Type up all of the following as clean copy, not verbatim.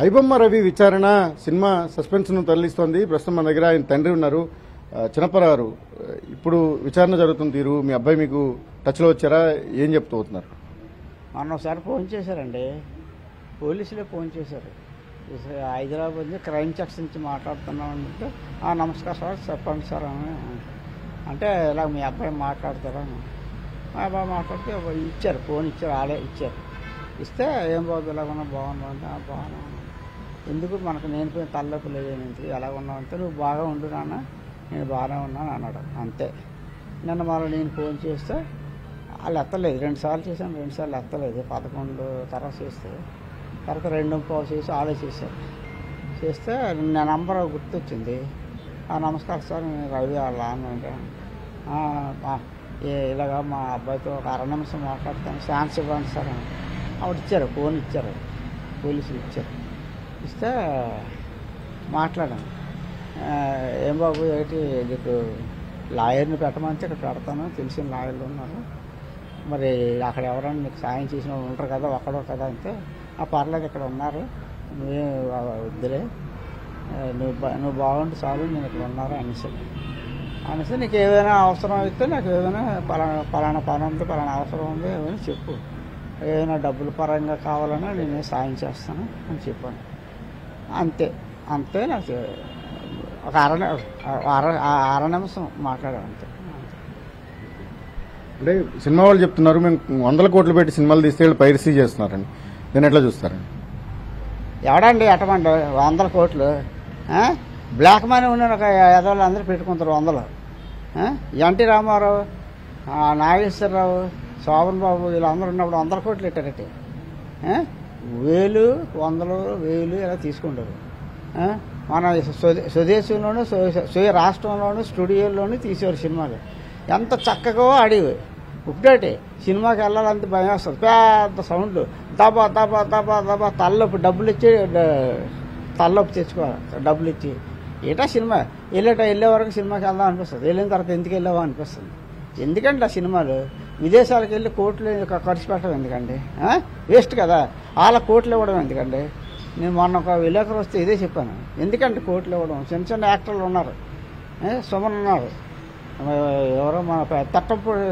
ఐబొమ్మ రవి విచారణ cinema suspense ను తరలిస్తోంది. ప్రస్తుతం మన దగ్గర ఆయన తండ్రి ఉన్నారు, చిన్నప్పగారు. ఇప్పుడు విచారణ జరుగుతుంది తీరు. మీ అబ్బాయి మీకు టచ్ లో వచ్చారా? ఏం చెప్తూ అవుతున్నారు? మొన్న ఒకసారి ఫోన్ చేశారండి, పోలీసులే ఫోన్ చేశారు. హైదరాబాద్ నుంచి క్రైమ్ సెక్షన్ నుంచి మాట్లాడుతున్నామంటే నమస్కారం సార్, చెప్పండి సార్ అని అంటే ఇలా మీ అబ్బాయి మాట్లాడతారా? మా అబ్బాయి మాట్లాడితే ఇచ్చారు, ఫోన్ ఇచ్చారు, ఆడే ఇచ్చారు. ఇస్తే ఏం బాబు ఇలాగున్నా బాగున్నావు, బాగున్నా, ఎందుకు మనకు నేను పోయిన తలలోపు లేదు, ఎలా ఉన్నావంటే నువ్వు బాగా ఉండు నాన్న, నేను బాగానే ఉన్నాను అన్నాడు. అంతే. నిన్న మళ్ళీ నేను ఫోన్ చేస్తే వాళ్ళు ఎత్తలేదు. 2 సార్లు చేశాను, 2 సార్లు ఎత్తలేదు. 11 తర్వాత చేస్తే తర్వాత 2 చేసి ఆడే చేశారు. చేస్తే నా నంబర్ గుర్తొచ్చింది. నమస్కారం సార్, నేను రవి వాళ్ళ అంటే ఇలాగా మా అబ్బాయితో ఒక 1/2 నిమిషం మాట్లాడతాను, ఛాన్స్ ఇవ్వండి సార్ అని ఆవిడ ఇచ్చారు, ఫోన్ ఇచ్చారు, పోలీసులు ఇచ్చారు. ఇస్తే మాట్లాడాను. ఏం బాబు ఏంటి నీకు లాయర్ని పెట్టమంటే ఇక్కడ పెడతాను, తెలిసిన లాయర్లు ఉన్నారు, మరి అక్కడ ఎవరైనా నీకు సాయం చేసిన వాళ్ళు ఉంటారు కదా, ఒక్కడో కదా అంటే పర్లేదు ఇక్కడ ఉన్నారు, నువ్వే వద్దులే, నువ్వు బాగుంటే చాలు, నేను ఇక్కడ ఉన్నారు అనేసి నీకు ఏదైనా అవసరం అయితే నాకు ఏదైనా పలానా పని ఉంది, పలానా అవసరం ఉంది ఏమైనా చెప్పు, ఏదైనా డబ్బుల పరంగా కావాలన్నా నేను సాయం చేస్తాను అని చెప్పాను. అంతే. నాకు ఒక అర నిమిషం మాట్లాడాను అంతే. అంటే సినిమా వాళ్ళు చెప్తున్నారు మేము 100 కోట్లు పెట్టి సినిమాలు తీస్తే పైరసీ చేస్తున్నారని, నేను ఎట్లా చూస్తారండి? ఎవడండి ఎట్టమండి 100 కోట్లు? బ్లాక్ మనీ ఉన్న ఒక ఎదవాళ్ళు అందరూ పెట్టుకుంటారు 100. ఎన్టీ రామారావు, నాగేశ్వరరావు, శోభన్ బాబు వీళ్ళందరూ ఉన్నప్పుడు 100 కోట్లు పెట్టారట. 1000, 100, 1000 ఇలా తీసుకుంటారు. మన స్వదేశంలోనూ రాష్ట్రంలోనూ స్టూడియోల్లోనూ తీసేవారు సినిమాలు. ఎంత చక్కగా ఆడేవి. ఇప్పుడేటి సినిమాకి వెళ్ళాలంటే భయం వేస్తుంది, పెద్ద సౌండ్లు, దబా దబా దబా దబా, తలనొప్పి, డబ్బులు ఇచ్చి తలనొప్పి తెచ్చుకోవాలి, డబ్బులు ఇచ్చి. ఏటా సినిమా వెళ్ళే వరకు సినిమాకి వెళ్దాం అనిపిస్తుంది, వెళ్ళిన తర్వాత ఎందుకు వెళ్ళావా అనిపిస్తుంది. ఎందుకంటే ఆ సినిమాలు విదేశాలకు వెళ్ళి కోట్లు ఖర్చు పెట్టడం ఎందుకండి? వేస్ట్ కదా. వాళ్ళ కోట్లు ఇవ్వడం ఎందుకండి? నేను మొన్న ఒక విలేకరు వస్తే ఇదే చెప్పాను. ఎందుకంటే కోట్లు ఇవ్వడం? చిన్న చిన్న యాక్టర్లు ఉన్నారు, సుమన్ ఉన్నారు, ఎవరో మన తట్టంపూడి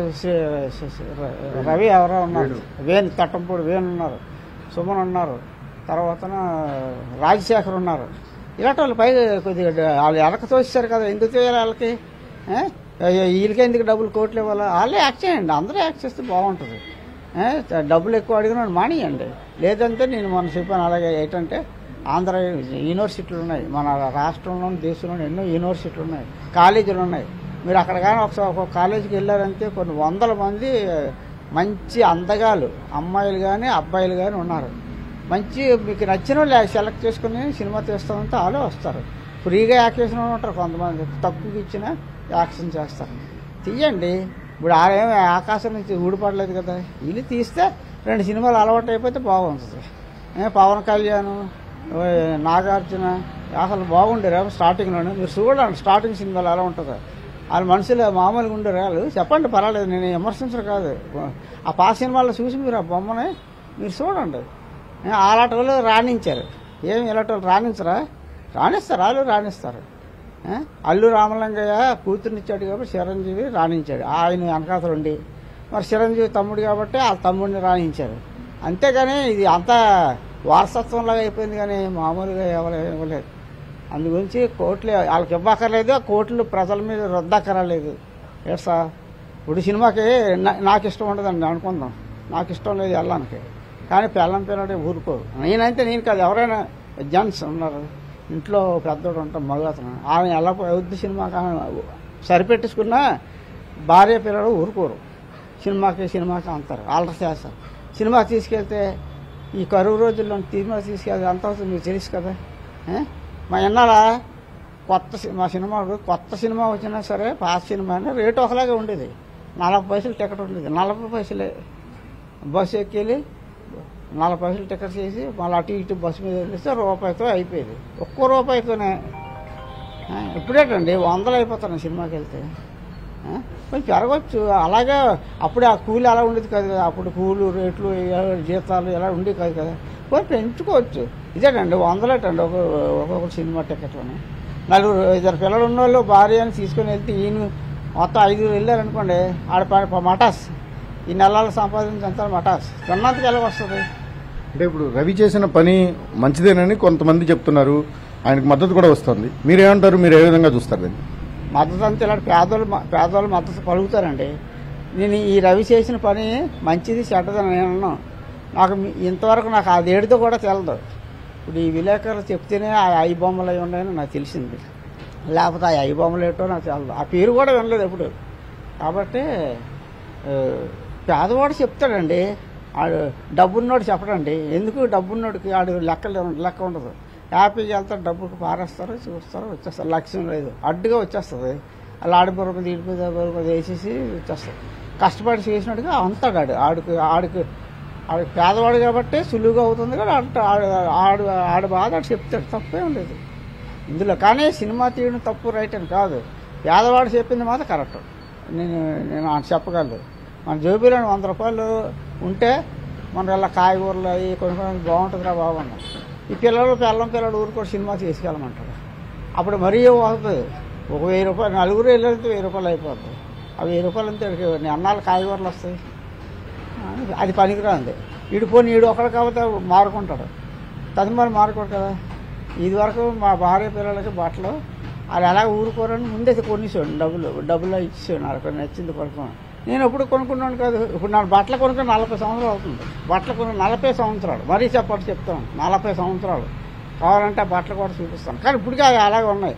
రవి ఎవరో ఉన్నారు, తట్టంపూడి వేణు ఉన్నారు, సుమన్ ఉన్నారు, తర్వాత రాజశేఖర్ ఉన్నారు. ఇలాంటి వాళ్ళు పైగా కొద్దిగా వాళ్ళు ఎలక తోస్తారు కదా, ఎందుకు చేయాలి వాళ్ళకి? వీళ్ళకి ఎందుకు డబ్బులు కోట్లు ఇవ్వాలి? వాళ్ళే యాక్ట్ చేయండి, అందరూ యాక్ట్ చేస్తే బాగుంటుంది. డబ్బులు ఎక్కువ అడిగినాడు మానేయండి. లేదంటే నేను మొన్న చెప్పాను అలాగే. ఏంటంటే ఆంధ్ర యూనివర్సిటీలు ఉన్నాయి, మన రాష్ట్రంలోని దేశంలోని ఎన్నో యూనివర్సిటీలు ఉన్నాయి, కాలేజీలు ఉన్నాయి. మీరు అక్కడ కానీ ఒక కాలేజీకి వెళ్ళారంటే కొన్ని 100 మంది మంచి అందగాలు అమ్మాయిలు కానీ అబ్బాయిలు కానీ ఉన్నారు. మంచి మీకు నచ్చిన వాళ్ళు సెలెక్ట్ చేసుకుని సినిమా తీస్తామంటే వాళ్ళే వస్తారు. ఫ్రీగా యాక్ట్ చేసిన వాళ్ళు ఉంటారు కొంతమంది, తక్కువకి ఇచ్చినా యాక్షన్ చేస్తారు. తీయండి. ఇప్పుడు ఆరేమో ఆకాశం నుంచి ఊడిపడలేదు కదా, వీళ్ళు తీస్తే 2 సినిమాలు అలవాటు అయిపోతే బాగుంటుంది. పవన్ కళ్యాణ్, నాగార్జున అసలు బాగుండేరు స్టార్టింగ్లోనే. మీరు చూడండి స్టార్టింగ్ సినిమాలు ఎలా ఉంటుందో. వాళ్ళ మనుషులు మామూలుగా ఉండేరు. వాళ్ళు చెప్పండి పర్వాలేదు, నేను విమర్శించరు కాదు. ఆ పాత సినిమాల్లో చూసి మీరు ఆ బొమ్మని మీరు చూడండి. అలాంటి వాళ్ళు రాణించారు. ఏమి ఇలాంటి వాళ్ళు రాణించరా? రాణిస్తారు, వాళ్ళు రాణిస్తారు. అల్లు రామలింగయ్య కూతుర్నిచ్చాడు కాబట్టి చిరంజీవి రాణించాడు, ఆయన వెనకాతలు ఉండి. మరి చిరంజీవి తమ్ముడు కాబట్టి ఆ తమ్ముడిని రాణించారు. అంతేగాని ఇది అంతా వారసత్వంలాగా అయిపోయింది, కానీ మామూలుగా ఇవ్వలేదు. అందుగురించి కోట్లు వాళ్ళకి ఇవ్వక్కర్లేదు, కోట్లు ప్రజల మీద రుద్దక్కర్లేదు. ఏడ్సా ఇప్పుడు సినిమాకి నాకు ఇష్టం ఉండదండి అనుకుందాం, నాకు ఇష్టం లేదు వెళ్ళడానికి, కానీ పిల్లం పిల్లడే ఊరుకోరు. నేను కాదు, ఎవరైనా జెంట్స్ ఉన్నారు ఇంట్లో, పెద్దోడు ఉంటాం మగతను, ఆయన ఎలా వద్దు సినిమాకి సరిపెట్టుకున్నా భార్య పిల్లలు ఊరుకోరు. సినిమాకి అంటారు, ఆల్టర్ చేస్తారు. సినిమాకి తీసుకెళ్తే ఈ కరువు రోజుల్లో సినిమా తీసుకెళ్తే ఎంత అవుతుంది మీకు తెలుసు కదా. మా ఎన్నాళ్ళ కొత్త సినిమా వచ్చినా సరే పాత సినిమా అయినా రేటు ఒకలాగే ఉండేది. 40 పైసలు టికెట్ ఉండేది, 40 పైసలే. బస్సు ఎక్కి 40 పైసలు టికెట్ చేసి మళ్ళీ అటు ఇటు బస్సు మీద వదిలిస్తే రూపాయితో అయిపోయేది, ఒక్క రూపాయితోనే. ఇప్పుడేటండి 100 అయిపోతున్నాయి సినిమాకి వెళ్తే. కొంచెం పెరగచ్చు. అలాగే అప్పుడే ఆ కూలి అలా ఉండేది కాదు కదా, అప్పుడు కూలు రేట్లు జీతాలు ఎలా ఉండేవి కాదు కదా, కొంచెం పెంచుకోవచ్చు. ఇదేటండి వందలేటండి ఒక్కొక్క సినిమా టికెట్లోనే 4 పిల్లలు ఉన్నోళ్ళు భార్య అని తీసుకుని వెళ్తే ఈయన మొత్తం 5 వెళ్ళారనుకోండి ఆడ మటాస్ ఈ నెలల సంపాదించంత మటాస్ తిన్నంతకి ఎలా వస్తుంది. అంటే ఇప్పుడు రవి చేసిన పని మంచిదేనని కొంతమంది చెప్తున్నారు, ఆయనకు మద్దతు కూడా వస్తుంది. మీరేమంటారు, మీరు ఏ విధంగా చూస్తారు దీన్ని? మద్దతు అంతా ఇలాంటి పేదోళ్ళు మద్దతు పలుకుతారండి. నేను ఈ రవి చేసిన పని మంచిది చెడ్డదని నేను అన్నాను. నాకు ఇంతవరకు నాకు అది ఏడుతో కూడా తెలదు. ఇప్పుడు ఈ విలేకరులు చెప్తేనే ఆ ఐ బొమ్మలు అవి ఉన్నాయని నాకు తెలిసింది, లేకపోతే ఆ ఐ బొమ్మలు ఏంటో నాకు తెలదు. ఆ పేరు కూడా వినలేదు ఎప్పుడు. కాబట్టి పేదవాడు చెప్తాడండి, ఆడు డబ్బున్నోడు చెప్పడండి. ఎందుకు డబ్బున్నోడికి ఆడు లెక్క ఉండదు. హ్యాపీగా వెళ్తారు, డబ్బుకి పారేస్తారు, చూస్తారు, వచ్చేస్తారు. లక్ష్యం లేదు, అడ్డుగా వచ్చేస్తుంది. అలా ఆడిపోయి తీడిపోయి వేసేసి వచ్చేస్తారు. కష్టపడి చేసినట్టుగా అంతాడు ఆడికి పేదవాడు కాబట్టి సులువుగా అవుతుంది కదా. ఆడు బాధ ఆడు చెప్తాడు, తప్పే ఉండేది ఇందులో. కానీ సినిమా తీయడం తప్పు రైట్ అని కాదు, పేదవాడు చెప్పింది మాత్రం కరెక్ట్. నేను చెప్పగలను. మన జోబీలో 100 రూపాయలు ఉంటే మన ఇలా కాయగూరలు అవి కొన్ని బాగుంటుందిరా బాబు అన్న. ఈ పిల్లలు ఊరు కూడా సినిమా తీసుకెళ్ళమంటారు. అప్పుడు మరీ అవుతుంది. ఒక 1000 రూపాయలు, 4 వెళ్ళితే 1000 రూపాయలు అయిపోతుంది. ఆ 1000 రూపాయలు అంతే అన్నాళ్ళు కాయగూరలు వస్తాయి. అది పనికిరాంది. ఈడు ఒకడు కాబట్టి మారుకుంటాడు, తదుమారు మారుకోడు కదా. ఇది వరకు మా భార్య పిల్లలకి బట్టలు అది ఎలా ఊరుకోరని ముందే కొనిసాడు, డబ్బులు ఇచ్చేసాడు. నాకు నచ్చింది కొనుక్కోండి. నేను ఎప్పుడు కొనుక్కున్నాను కాదు. ఇప్పుడు నాకు బట్టలు కొనుక్కొని 40 సంవత్సరాలు అవుతుంది. బట్టలు కొనుక్కొని 40 సంవత్సరాలు, మరీ చెప్తాను 40 సంవత్సరాలు. కావాలంటే బట్టలు కూడా చూపిస్తాను. కానీ ఇప్పటికీ అవి అలాగే ఉన్నాయి,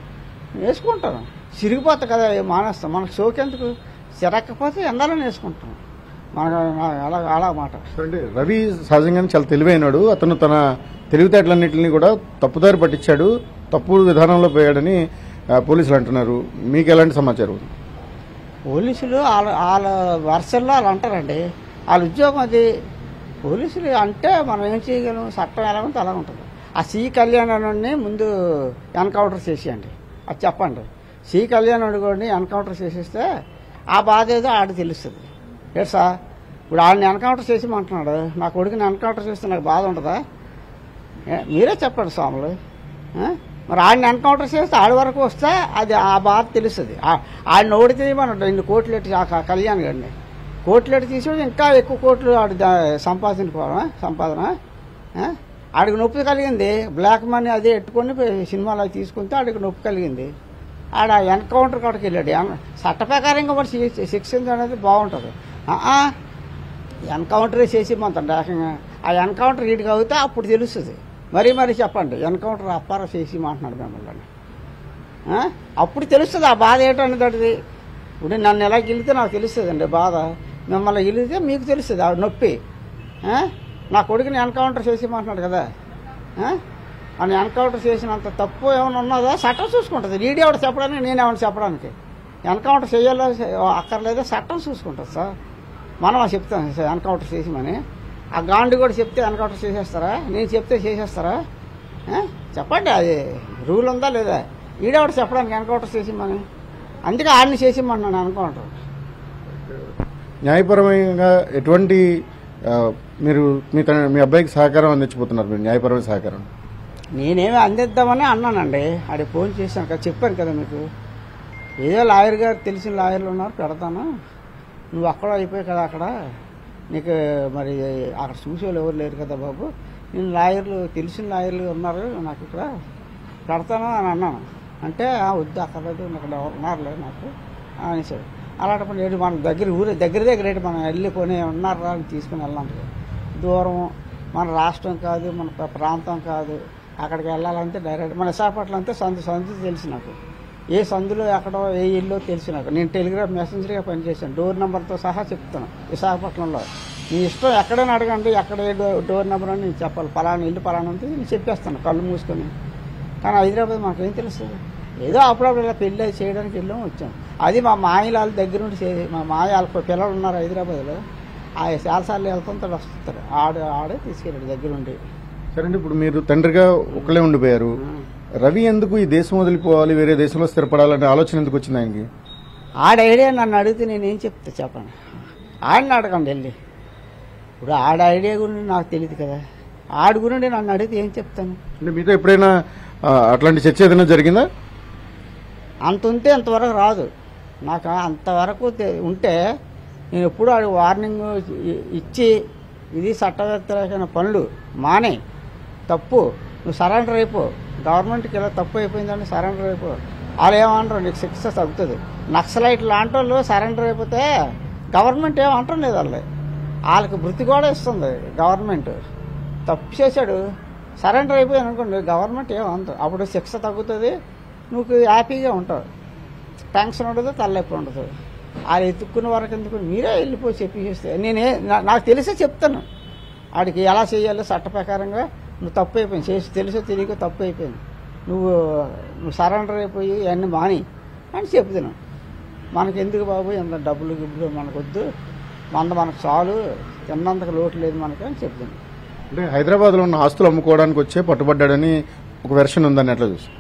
వేసుకుంటాను. చిరిగిపోతా కదా, మానేస్తాం. మనకు సోకెందుకు, చిరక్కపోతే ఎండాలని వేసుకుంటాం. మనకు అలా మాట. అంటే రవి సహజంగానే చాలా తెలివైనడు. అతను తన తెలివితేటలన్నింటినీ కూడా తప్పుదారి పట్టించాడు, తప్పుడు విధానంలో పోయాడని పోలీసులు అంటున్నారు. మీకు ఎలాంటి సమాచారం? పోలీసులు వాళ్ళ వర్షల్లో వాళ్ళు అంటారండి, వాళ్ళ ఉద్యోగం అది. పోలీసులు అంటే మనం ఏం చేయగలం, చట్టం ఎలా ఉంటే అలా ఉంటుంది. ఆ సి కళ్యాణాన్ని ముందు ఎన్కౌంటర్ చేసేయండి, అది చెప్పండి. సి కళ్యాణ్ కూడా ఎన్కౌంటర్ చేసేస్తే ఆ బాధ ఏదో ఆడికి తెలుస్తుంది. ఏడు సార్, ఇప్పుడు ఆడిని ఎన్కౌంటర్ చేసేమంటున్నాడు, నా కొడుకుని ఎన్కౌంటర్ చేస్తే నాకు బాధ ఉంటుందా? మీరే చెప్పండి స్వాములు. మరి ఆడిని ఎన్కౌంటర్ చేస్తే ఆడి వరకు వస్తే అది ఆ బాధ తెలుస్తుంది. ఆడిని ఓడితే మనం 2 కోట్లు ఎట్టి కళ్యాణ్ గారిని కోట్లు తీసి ఇంకా ఎక్కువ కోట్లు ఆడి సంపాదన ఆడికి నొప్పి కలిగింది. బ్లాక్ మనీ అదే ఎట్టుకొని సినిమాలో తీసుకుంటే ఆడికి నొప్పి కలిగింది. ఆడ ఎన్కౌంటర్ కాడికి వెళ్ళాడు. చట్ట ప్రకారంగా మరి శిక్షించ అనేది బాగుంటుంది. ఎన్కౌంటరే చేసి మొత్తం ఏకంగా ఆ ఎన్కౌంటర్ వీడికి అవుతే అప్పుడు తెలుస్తుంది. మరీ చెప్పండి, ఎన్కౌంటర్ అప్పారా చేసి అంటున్నాడు మిమ్మల్ని. అప్పుడు తెలుస్తుంది ఆ బాధ ఏంటనేది. ఇప్పుడు నన్ను ఎలా గెలితే నాకు తెలుస్తుంది అండి బాధ, మిమ్మల్ని గెలితే మీకు తెలుస్తుంది ఆ నొప్పి. నా కొడుకుని ఎన్కౌంటర్ చేసి అంటున్నాడు కదా, అని ఎన్కౌంటర్ చేసినంత తప్పు ఏమైనా ఉన్నదా చట్టం చూసుకుంటుంది. వీడేవాడు చెప్పడానికి, నేనేమన్నా చెప్పడానికి. ఎన్కౌంటర్ చేయాలో అక్కర్లేదో చట్టం చూసుకుంటుంది సార్. మనం చెప్తాం ఎన్కౌంటర్ చేసిమని. ఆ గాంధీ కూడా చెప్తే ఎన్కౌంటర్ చేసేస్తారా? నేను చెప్తే చేసేస్తారా? చెప్పండి, అది రూల్ ఉందా లేదా? ఈడేవాడు చెప్పడానికి ఎన్కౌంటర్ చేసిమని. అందుకే ఆడిని చేసిమన్నాను ఎన్కౌంటర్. న్యాయపరమైన ఎటువంటి మీరు మీ అబ్బాయికి సహకారం అందించబోతున్నారు? మీరు న్యాయపరమైన సహకారం నేనేమి అందిద్దామని అన్నానండి. ఆడికి ఫోన్ చేశాను కదా, చెప్పాను కదా మీకు. ఏదో లాయర్ గారు తెలిసిన లాయర్లు ఉన్నారు, పెడతాను. నువ్వు అక్కడ అయిపోయావు కదా, అక్కడ నీకు మరి అక్కడ చూసేవాళ్ళు ఎవరు లేరు కదా బాబు, నేను లాయర్లు తెలిసిన లాయర్లు ఉన్నారు నాకు ఇక్కడ, పెడతాను అని అన్నాను. అంటే వద్దు అక్కర్లేదు, ఇక్కడ ఎవరు ఉన్నారులే నాకు అనేసాడు. అలాంటప్పుడు ఏంటి మన దగ్గర ఏంటి మనం వెళ్ళిపోయి ఉన్నారా అని తీసుకుని వెళ్ళాం. దూరం, మన రాష్ట్రం కాదు, మన ప్రాంతం కాదు. అక్కడికి వెళ్ళాలంటే డైరెక్ట్ మన విశాఖపట్నం అంతే సందు తెలుసు నాకు. ఏ సందులో ఎక్కడో ఏ ఇల్లు తెలుసు నాకు. నేను టెలిగ్రాఫ్ మెసెంజర్గా పనిచేశాను, డోర్ నెంబర్తో సహా చెప్తాను. విశాఖపట్నంలో మీ ఇష్టం ఎక్కడైనా అడగండి, ఎక్కడ ఏ డోర్ నెంబర్ అని నేను చెప్పాలి. పలానా ఇల్లు పలానా అంతే నేను చెప్పేస్తాను కళ్ళు మూసుకొని. కానీ హైదరాబాద్ మాకేం తెలుస్తుంది? ఏదో అప్పుడప్పుడు ఇలా పెళ్ళి చేయడానికి వెళ్ళాము వచ్చాం. అది మా మాయల దగ్గర నుండి మా మాయ పిల్లలు ఉన్నారు హైదరాబాద్లో, ఆ చాలాసార్లు వెళ్తుంటాడు వస్తుంటాడు. ఆడే తీసుకెళ్ళాడు దగ్గరుండి. సరే అండి, ఇప్పుడు మీరు తండ్రిగా ఒకళ్ళే ఉండిపోయారు. రవి ఎందుకు ఈ దేశం వదిలిపోవాలి, వేరే దేశంలో స్థిరపడాలనే ఆలోచన ఎందుకు వచ్చింది ఆయనకి? ఆడ ఐడియా నన్ను అడిగితే నేనేం చెప్తా చెప్పండి. ఆడిని అడగండి వెళ్ళి. ఇప్పుడు ఆడ ఐడియా గురించి నాకు తెలియదు కదా. ఆడి గురించి నన్ను అడిగితే ఏం చెప్తాను? అంటే మీతో ఎప్పుడైనా అట్లాంటి చర్చ ఏదైనా జరిగిందా? అంత ఉంటే అంతవరకు రాదు. నాకు అంతవరకు ఉంటే నేను ఎప్పుడు ఆడి వార్నింగ్ ఇచ్చి ఇది చట్ట వ్యతిరేకమైన పనులు మానే, తప్పు, నువ్వు సరెండర్ అయిపో, గవర్నమెంట్కి ఇలా తప్పు అయిపోయిందని సరెండర్ అయిపో. వాళ్ళు ఏమంటారు, నీకు శిక్ష తగ్గుతుంది. నక్సలైట్ లాంటి వాళ్ళు సరెండర్ అయిపోతే గవర్నమెంట్ ఏమంటాం లేదు, వాళ్ళకి వృత్తి కూడా ఇస్తుంది గవర్నమెంట్. తప్పు చేశాడు, సరెండర్ అయిపోయాను అనుకోండి, గవర్నమెంట్ ఏమంటారు, అప్పుడు శిక్ష తగ్గుతుంది, నువ్వు హ్యాపీగా ఉంటావు, టెన్షన్ ఉండదు, తలనొప్పి ఉండదు. వాళ్ళు ఎత్తుక్కున్న వరకు ఎందుకు, మీరే వెళ్ళిపోయి చెప్పేస్తే నాకు తెలిసే చెప్తాను వాడికి ఎలా చేయాలో చట్ట ప్రకారంగా. నువ్వు తప్పు అయిపోయింది, చేసి తెలుసో తెలియక తప్పు అయిపోయింది, నువ్వు సరెండర్ అయిపోయి అన్నీ మాని అని చెప్తున్నాను. మనకెందుకు బాబు ఎంత డబ్బులు గిబ్బులు మనకొద్దు, మనకు చాలు, తిన్నంతకు లోటు లేదు మనకి అని చెప్తున్నాను. అంటే హైదరాబాద్లో ఉన్న ఆస్తులు అమ్ముకోవడానికి వచ్చే పట్టుబడ్డాడని ఒక వెర్షన్ ఉందని ఎట్లా చూసి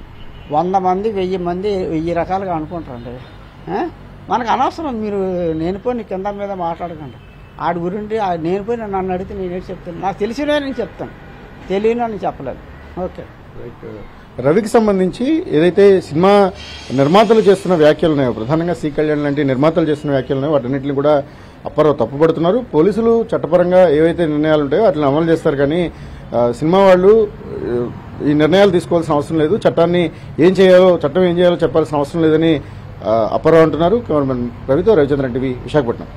100 మంది 1000 మంది 1000 రకాలుగా అనుకుంటారండి. మనకు అనవసరం, మీరు నేను పోయి కింద మీద మాట్లాడకండి. ఆడి గురించి నేను పోయి నన్ను అడిగితే నేనేం చెప్తాను, నాకు తెలిసినవే నేను చెప్తాను, తెలియని నేను చెప్పలేదు. ఓకే. రవికి సంబంధించి ఏదైతే సినిమా నిర్మాతలు చేస్తున్న వ్యాఖ్యలు ఉన్నాయో, ప్రధానంగా సి కళ్యాణ్ లాంటి నిర్మాతలు చేస్తున్న వ్యాఖ్యలు ఉన్నాయో వాటన్నింటిని కూడా అప్పారావు తప్పుపడుతున్నారు. పోలీసులు చట్టపరంగా ఏవైతే నిర్ణయాలు ఉంటాయో వాటిని అమలు చేస్తారు, కానీ సినిమా వాళ్ళు ఈ నిర్ణయాలు తీసుకోవాల్సిన అవసరం లేదు, చట్టాన్ని చట్టం ఏం చేయాలో చెప్పాల్సిన అవసరం లేదని అప్పారావు అంటున్నారు. రవితో రవిచంద్రన్ టీవీ, విశాఖపట్నం.